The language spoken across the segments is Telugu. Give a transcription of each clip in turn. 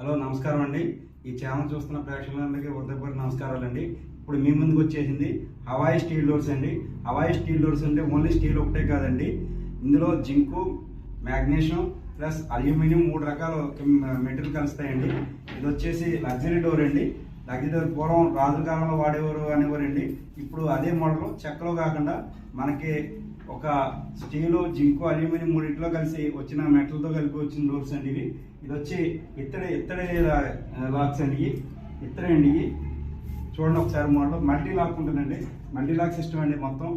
హలో నమస్కారం అండి. ఈ ఛానల్ చూస్తున్న ప్రేక్షకులందరికీ హృదయపూర్వక నమస్కారాలండి. ఇప్పుడు మీ ముందుకు వచ్చేసింది హవాయి స్టీల్ డోర్స్ అండి. హవాయి స్టీల్ డోర్స్ అంటే ఓన్లీ స్టీల్ ఒకటే కాదండి, ఇందులో జింకు, మ్యాగ్నీషియం ప్లస్ అల్యూమినియం 3 రకాల మెటీరియల్ కలుస్తాయండి. ఇది వచ్చేసి లగ్జరీ డోర్ అండి. లగ్జరీ డోర్ పూర్వం రాజుల కాలంలో వాడేవారు అనేవారండి. ఇప్పుడు అదే మోడల్ చెక్కలో కాకుండా మనకి ఒక స్టీలు, జింకు, అల్యూమినియం 3 కలిసి వచ్చిన మెటల్తో కలిపి వచ్చిన డోర్స్ అండి ఇవి. ఇది వచ్చి ఇత్తడి లాక్స్ అండి. ఇత్తడి అండి. చూడండి ఒకసారి మోడల్ మల్టీ లాక్ ఉంటుందండి. మల్టీ లాక్ సిస్టమ్ అండి. మొత్తం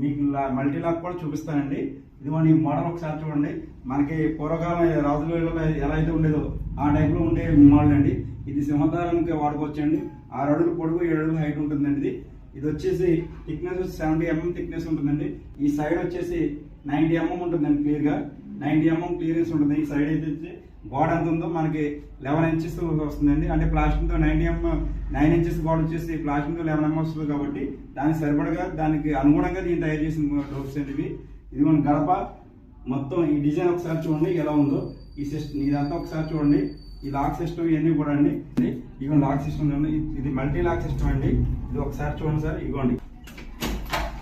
మీకు మల్టీ లాక్ కూడా చూపిస్తానండి. ఇదిగోండి ఈ మోడల్ ఒకసారి చూడండి. మనకి పూర్వకాలం రాజుల ఎలా అయితే ఉండేదో ఆ టైప్లో ఉండే మోడల్ అండి. ఇది సింహద్వారానికి వాడుకోవచ్చండి. 6 అడుగులు పొడుగు, 7 అడుగులు హైట్ ఉంటుందండి. ఇది వచ్చేసి థిక్నెస్ 70 mm థిక్నెస్ ఉంటుందండి. ఈ సైడ్ వచ్చేసి 90 mm ఉంటుందండి. క్లియర్గా 90 mm క్లియరెన్స్ ఉంటుంది. ఈ సైడ్ అయితే గోడ ఎంత ఉందో మనకి 11 inches వస్తుందండి. అంటే ప్లాస్టిక్తో 9 inches గోడ వచ్చేసి ప్లాస్టిక్తో 11 mm వస్తుంది కాబట్టి దానికి సరిపడగా దానికి అనుగుణంగా దీన్ని తయారు చేసిన డోర్స్ అండి ఇవి. ఇదిగోండి గడప మొత్తం ఈ డిజైన్ ఒకసారి చూడండి ఎలా ఉందో. ఈ సిస్టమ్ ఇదంతా ఒకసారి చూడండి. ఈ లాక్ సిస్టమ్ ఇవన్నీ కూడా అండి. ఇదిగోండి లాక్ సిస్టమ్ చూడండి. ఇది మల్టీ లాక్ సిస్టమ్ అండి. ఇది ఒకసారి చూడండి సార్. ఇదిగోండి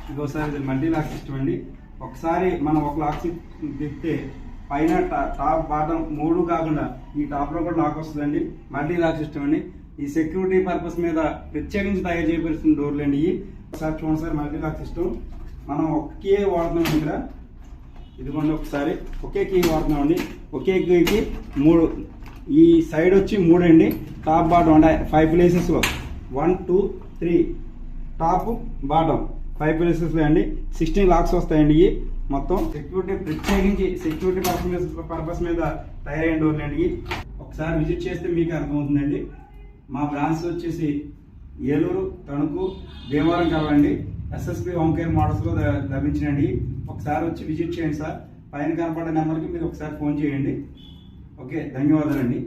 ఇదిగోసారి ఇది మల్టీ లాక్ సిస్టమ్ అండి. ఒకసారి మనం ఒక లాక్ తిప్పితే పైన టాప్ బాటమ్ 3 కాకుండా ఈ టాప్లో కూడా లాక్ వస్తుందండి. మల్టీ లాక్ సిస్టమ్ అండి. ఈ సెక్యూరిటీ పర్పస్ మీద ప్రత్యేకించి తయారు చేయబడుతున్న డోర్లు అండి. ఒకసారి చూడండి సార్. మల్టీ లాక్ సిస్టమ్ మనం ఒకే వాడుతున్నాం ఇక్కడ. ఇదిగోండి ఒకసారి ఒకే కీ వాడుతున్నామండి. ఒకే కీకి 3, ఈ సైడ్ వచ్చి 3 అండి. టాప్ బాటమ్ అంటే 5 ప్లేసెస్లో 1 2 3 టాప్ బాటమ్ 5 ప్లేసెస్లో అండి. 16 లాక్స్ వస్తాయండి. ఇవి మొత్తం సెక్యూరిటీ ప్రత్యేకించి సెక్యూరిటీ పర్పస్ మీద తయారైన డోర్లు అండి. ఒకసారి విజిట్ చేస్తే మీకు అర్థమవుతుందండి. మా బ్రాంచ్ వచ్చేసి ఏలూరు, తణుకు, భీమవరం కలవండి. SSP హోమ్ కేర్ మోడల్స్లో లభించినండి. ఒకసారి వచ్చి విజిట్ చేయండి సార్. పైన కనపడే నెంబర్కి మీరు ఒకసారి ఫోన్ చేయండి. ఓకే, ధన్యవాదాలండి.